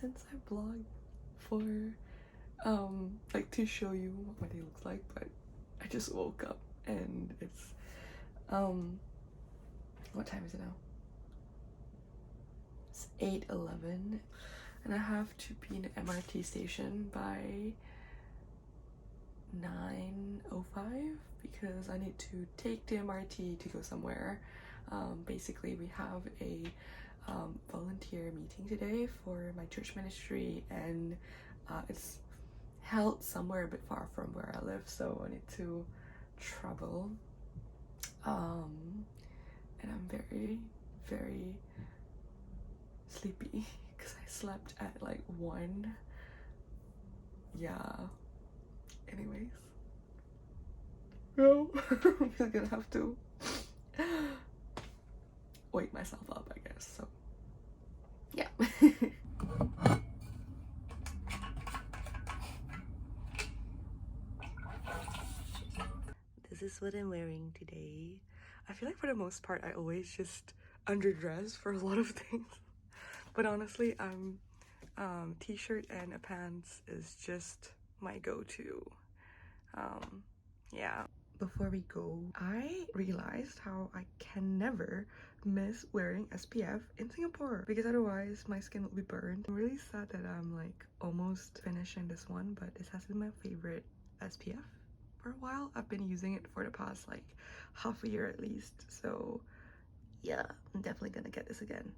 since I vlogged for like to show you what my day looks like, but I just woke up and it's what time is it now? It's 8:11 and I have to be in the MRT station by 9:05 because I need to take the MRT to go somewhere. Basically we have a volunteer meeting today for my church ministry, and it's held somewhere a bit far from where I live, so I need to travel. And I'm very sleepy because I slept at like 1. Yeah. Anyways. No. I'm just gonna have to wake myself up, I guess. So yeah. This is what I'm wearing today. I feel like for the most part I always just underdress for a lot of things, but honestly t-shirt and a pants is just my go-to. Yeah. Before we go, I realized how I can never miss wearing SPF in Singapore because otherwise my skin will be burned. I'm really sad that I'm like almost finishing this one, but this has been my favorite SPF for a while. I've been using it for the past like half a year at least, so yeah, I'm definitely gonna get this again.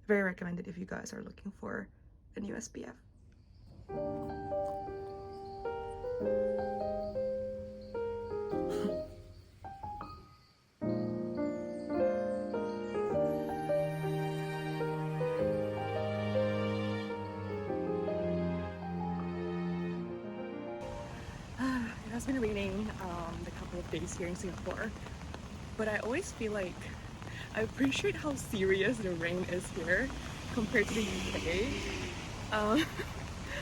Very recommended if you guys are looking for a new SPF. It has been raining the couple of days here in Singapore, but I always feel like I appreciate how serious the rain is here compared to the UK.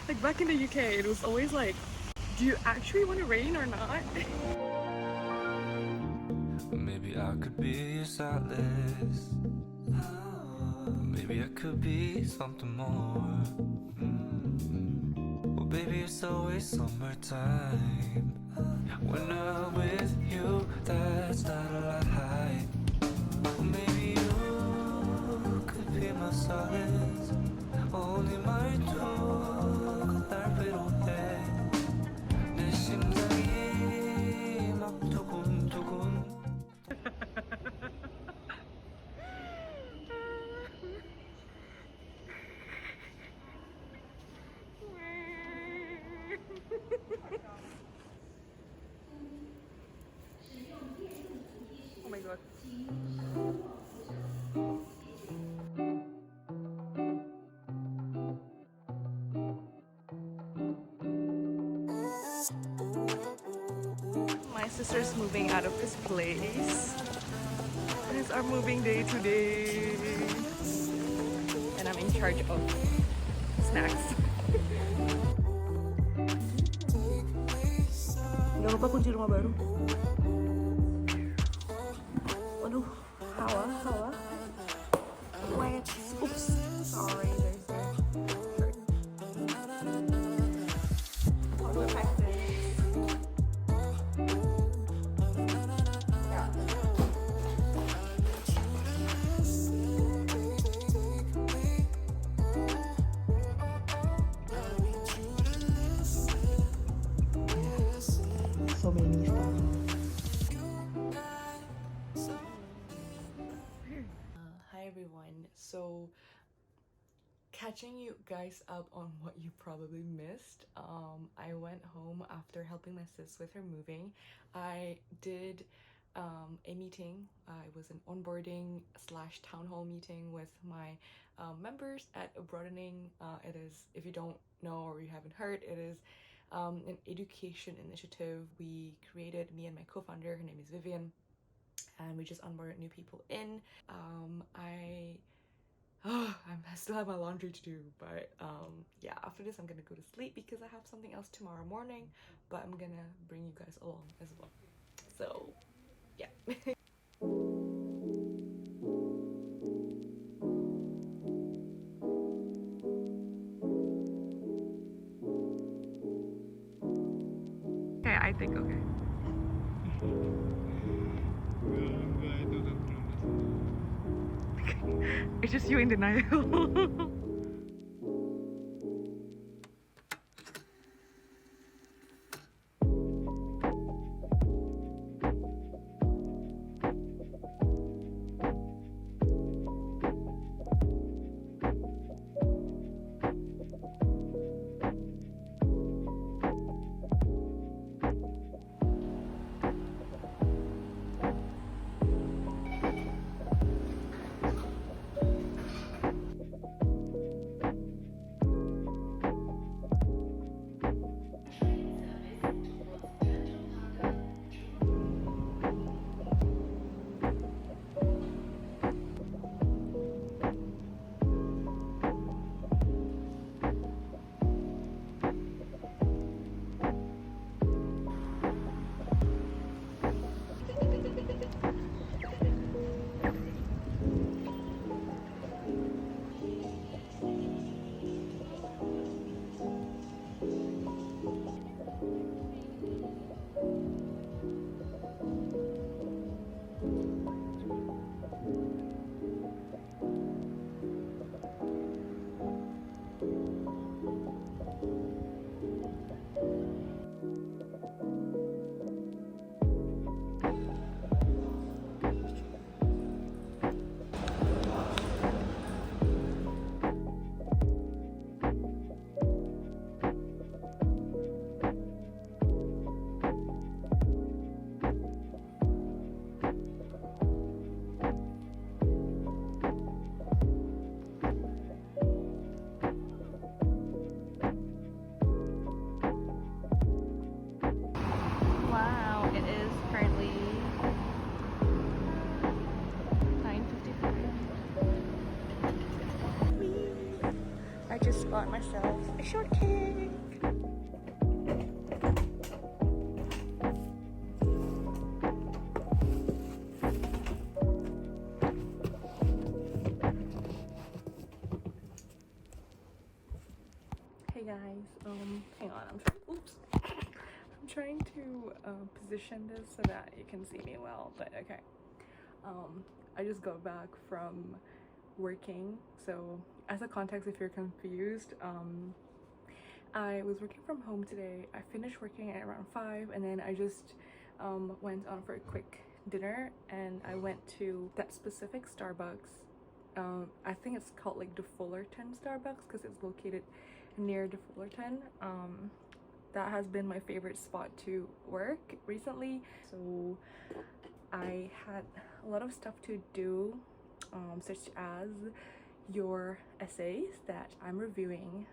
Like back in the UK, it was always like, do you actually want to rain or not? Maybe I could be a solace. Maybe I could be something more. Well, baby, it's always summertime. When I'm with you, that's not a lie. Well, maybe you could be my solace. Only my two 날 필요해. 내 심장이 막 두근두근. Oh my god. My sister's moving out of this place. It is our moving day today. And I'm in charge of snacks. Jangan lupa kunci rumah baru. Aduh, hawa. Wet. Oops. Sorry, there's that. How do I pack this? Yeah. So many stuff. Hi everyone. So catching you guys up on what you probably missed. I went home after helping my sis with her moving. I did a meeting. It was an onboarding / town hall meeting with my members at Abroadening. It is, if you don't know or you haven't heard, it is an education initiative we created, me and my co-founder. Her name is Vivian, and we just onboarded new people in. I still have my laundry to do, but yeah, after this I'm gonna go to sleep because I have something else tomorrow morning, but I'm gonna bring you guys along as well. So yeah. think? Okay. It's just you in denial. Wow, it is currently 9:55. I just bought myself a shortcake. Hey guys, hang on, I'm trying to position this so that you can see me well, but okay. I just got back from working, so as a context if you're confused, I was working from home today. I finished working at around 5 and then I just went on for a quick dinner, and I went to that specific Starbucks. I think it's called like the Fullerton Starbucks because it's located near the Fullerton. That has been my favorite spot to work recently. So I had a lot of stuff to do, such as your essays that I'm reviewing,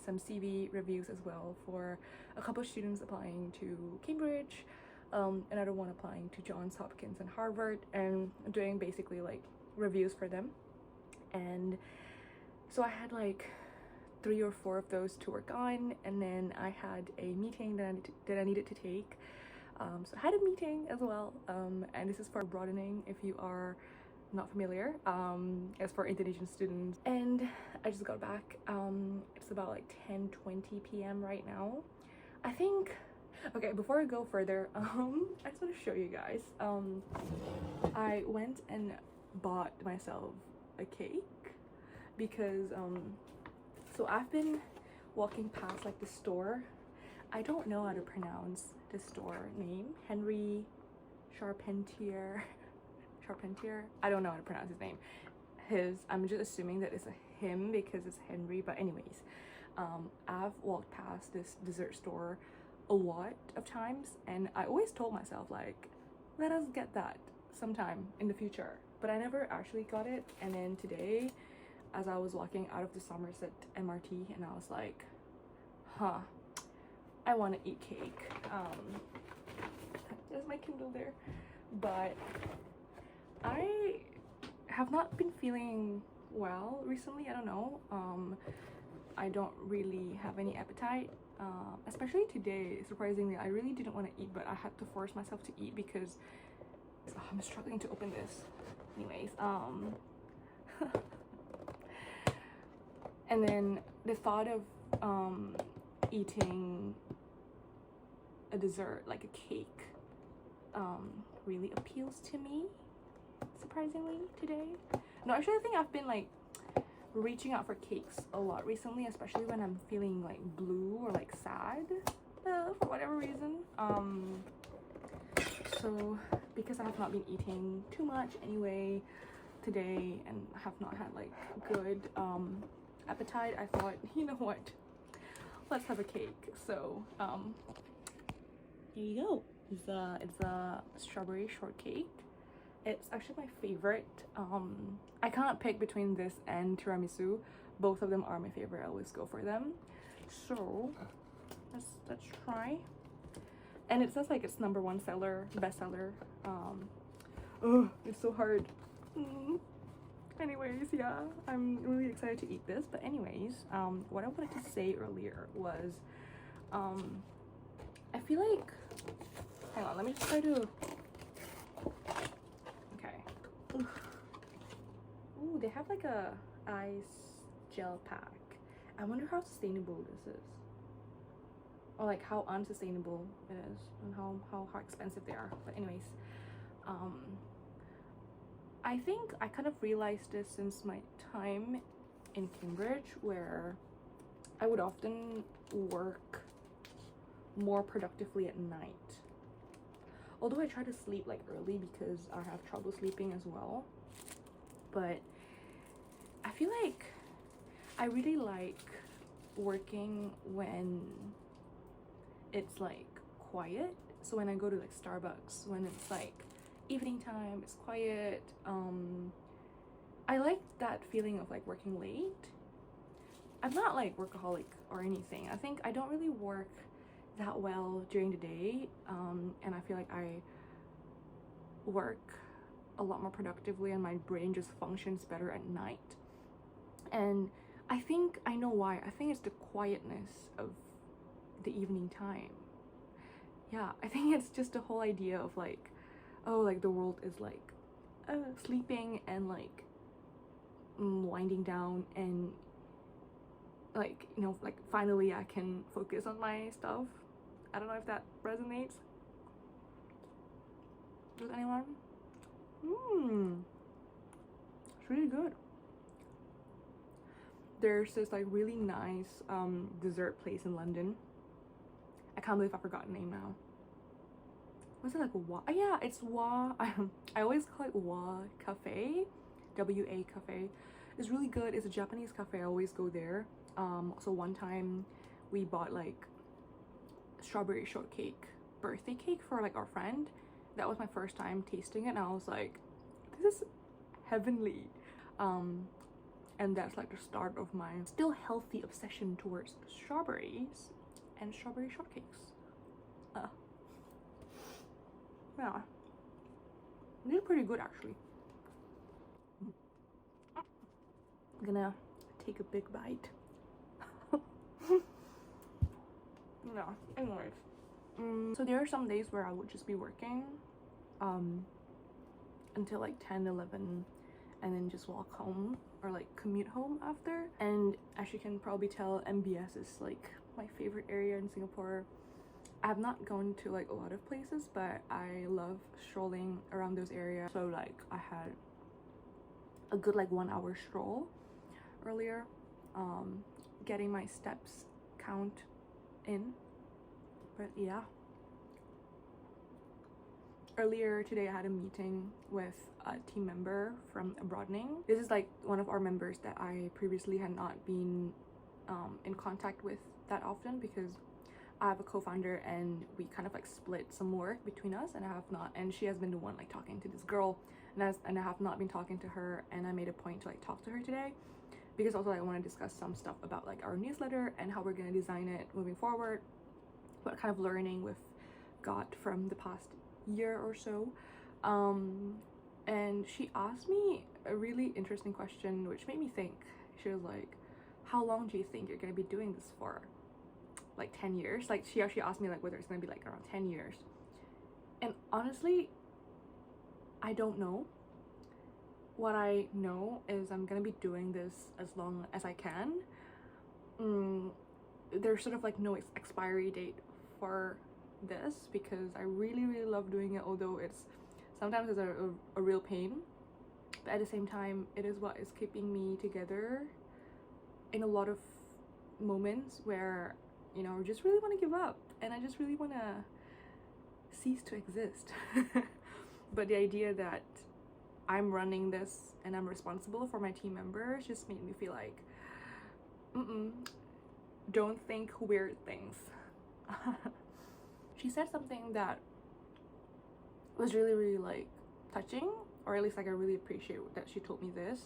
some CV reviews as well for a couple of students applying to Cambridge, another one applying to Johns Hopkins and Harvard, and doing basically like reviews for them. And so I had like 3 or 4 of those to work on, and then I had a meeting that I needed to take. So I had a meeting as well, and this is for Abroadening if you are not familiar. It's for Indonesian students, and I just got back. It's about like 10:20 p.m. right now, I think. Okay, before I go further, I just want to show you guys. I went and bought myself a cake because so I've been walking past like the store. I don't know how to pronounce the store name. Henry Charpentier. I don't know how to pronounce his name. I'm just assuming that it's a him because it's Henry, but anyways, I've walked past this dessert store a lot of times, and I always told myself like, let us get that sometime in the future, but I never actually got it. And then today, as I was walking out of the Somerset MRT, and I was like, I want to eat cake. There's my Kindle there. But I have not been feeling well recently. I don't know. I don't really have any appetite. Especially today, surprisingly, I really didn't want to eat, but I had to force myself to eat because I'm struggling to open this. Anyways, and then the thought of eating a dessert, like a cake, really appeals to me, surprisingly, today. No, actually I think I've been like reaching out for cakes a lot recently, especially when I'm feeling like blue or like sad, for whatever reason. So because I have not been eating too much anyway today and have not had like good appetite, I thought, you know what, let's have a cake. So here you go. It's a strawberry shortcake. It's actually my favorite. I cannot pick between this and tiramisu. Both of them are my favorite. I always go for them. So let's try. And it says like it's #1 bestseller. Oh, it's so hard. Anyways, yeah, I'm really excited to eat this. But anyways, what I wanted to say earlier was, I feel like, hang on, let me just try to. Ooh, they have like a ice gel pack. I wonder how sustainable this is, or like how unsustainable it is, and how expensive they are. But anyways, I think I kind of realized this since my time in Cambridge, where I would often work more productively at night. Although I try to sleep like early because I have trouble sleeping as well. But I feel like I really like working when it's like quiet. So when I go to like Starbucks, when it's like evening time, it's quiet. I like that feeling of like working late. I'm not like workaholic or anything. I think I don't really work that well during the day, and I feel like I work a lot more productively and my brain just functions better at night. And I think I know why. I think it's the quietness of the evening time. Yeah, I think it's just the whole idea of like, oh, like the world is like sleeping and like winding down, and like, you know, like finally I can focus on my stuff. I don't know if that resonates with anyone. It's really good. There's this like really nice dessert place in London. I can't believe I forgot the name now. Was it like Wa? Oh, yeah, it's Wa. I always call it Wa Cafe, WA Cafe. It's really good. It's a Japanese cafe. I always go there. So one time we bought like strawberry shortcake birthday cake for like our friend. That was my first time tasting it, and I was like, this is heavenly. And that's like the start of my still healthy obsession towards strawberries and strawberry shortcakes. Yeah, they're pretty good actually. I'm gonna take a big bite. Yeah, anyways. So there are some days where I would just be working until like 10-11, and then just walk home or like commute home after. And as you can probably tell, MBS is like my favorite area in Singapore. I have not gone to like a lot of places, but I love strolling around those areas. So like I had a good like 1 hour stroll earlier, getting my steps count in. But yeah, earlier today I had a meeting with a team member from Abroadening. This is like one of our members that I previously had not been in contact with that often, because I have a co-founder and we kind of like split some work between us, and and she has been the one like talking to this girl, and I have not been talking to her, and I made a point to like talk to her today, because also I want to discuss some stuff about like our newsletter and how we're going to design it moving forward, what kind of learning we've got from the past year or so. And she asked me a really interesting question which made me think. She was like, how long do you think you're going to be doing this for? Like 10 years? Like she actually asked me like whether it's going to be like around 10 years. And honestly, I don't know. What I know is I'm going to be doing this as long as I can. There's sort of like no expiry date for this because I really love doing it, although it's sometimes it's a real pain, but at the same time it is what is keeping me together in a lot of moments where, you know, I just really want to give up and I just really want to cease to exist. But the idea that I'm running this and I'm responsible for my team members just made me feel like, don't think weird things. She said something that was really like touching, or at least like I really appreciate that she told me this.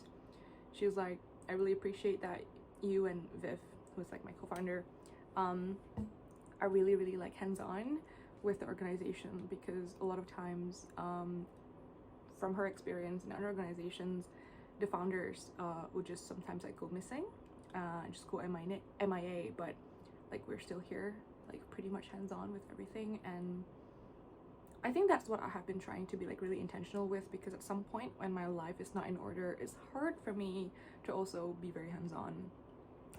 She was like, I really appreciate that you and Viv, who's like my co-founder, are really like hands-on with the organization, because a lot of times from her experience in other organizations, the founders would just sometimes like go missing, just go MIA, but like we're still here, like pretty much hands-on with everything. And I think that's what I have been trying to be like really intentional with, because at some point when my life is not in order, it's hard for me to also be very hands-on.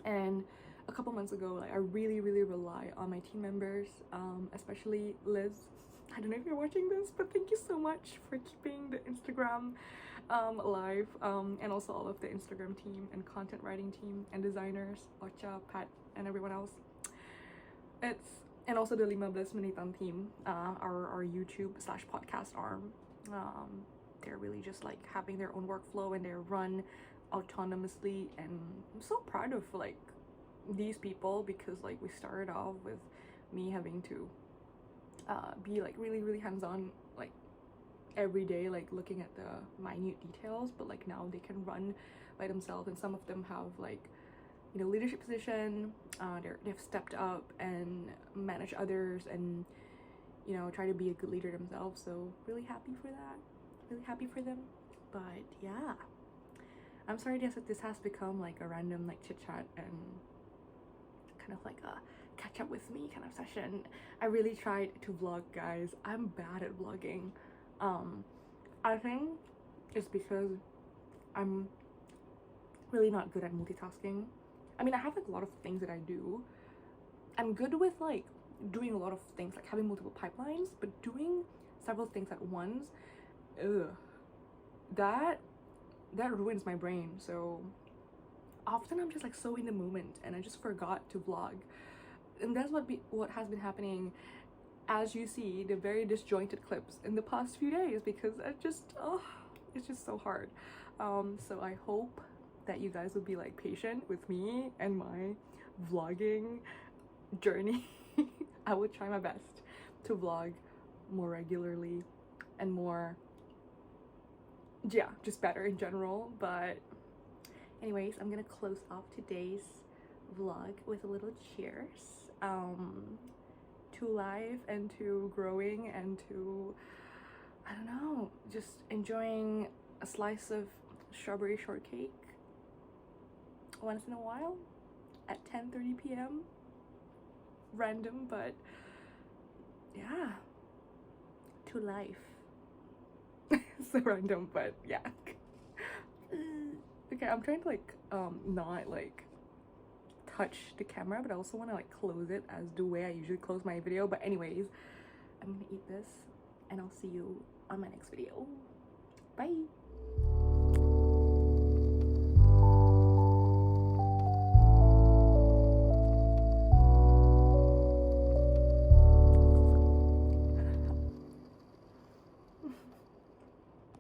And a couple months ago, like I really rely on my team members, especially Liz. I don't know if you're watching this, but thank you so much for keeping the Instagram live, and also all of the Instagram team and content writing team and designers, Ocha, Pat, and everyone else. And also the 15 Menitan team, our YouTube / podcast arm. They're really just like having their own workflow and they're run autonomously, and I'm so proud of like these people, because like we started off with me having to be like really hands-on like every day, like looking at the minute details, but like now they can run by themselves, and some of them have like, you know, leadership position. They've stepped up and manage others, and you know, try to be a good leader themselves. So really happy for that, really happy for them. But yeah, I'm sorry that this has become like a random like chit chat and kind of like a catch up with me kind of session. I really tried to vlog, guys. I'm bad at vlogging. I think it's because I'm really not good at multitasking. I mean, I have like a lot of things that I do. I'm good with like doing a lot of things, like having multiple pipelines, but doing several things at once, that ruins my brain. So often I'm just like so in the moment and I just forgot to vlog, and that's what has been happening, as you see the very disjointed clips in the past few days, because it's just so hard. So I hope that you guys will be like patient with me and my vlogging journey. I will try my best to vlog more regularly and more, yeah, just better in general. But anyways, I'm gonna close off today's vlog with a little cheers to life and to growing and to, I don't know, just enjoying a slice of strawberry shortcake once in a while at 10:30 p.m. Random, but yeah, to life. So random, but yeah. Okay, I'm trying to like not like touch the camera, but I also want to like close it as the way I usually close my video. But anyways, I'm gonna eat this and I'll see you on my next video. Bye.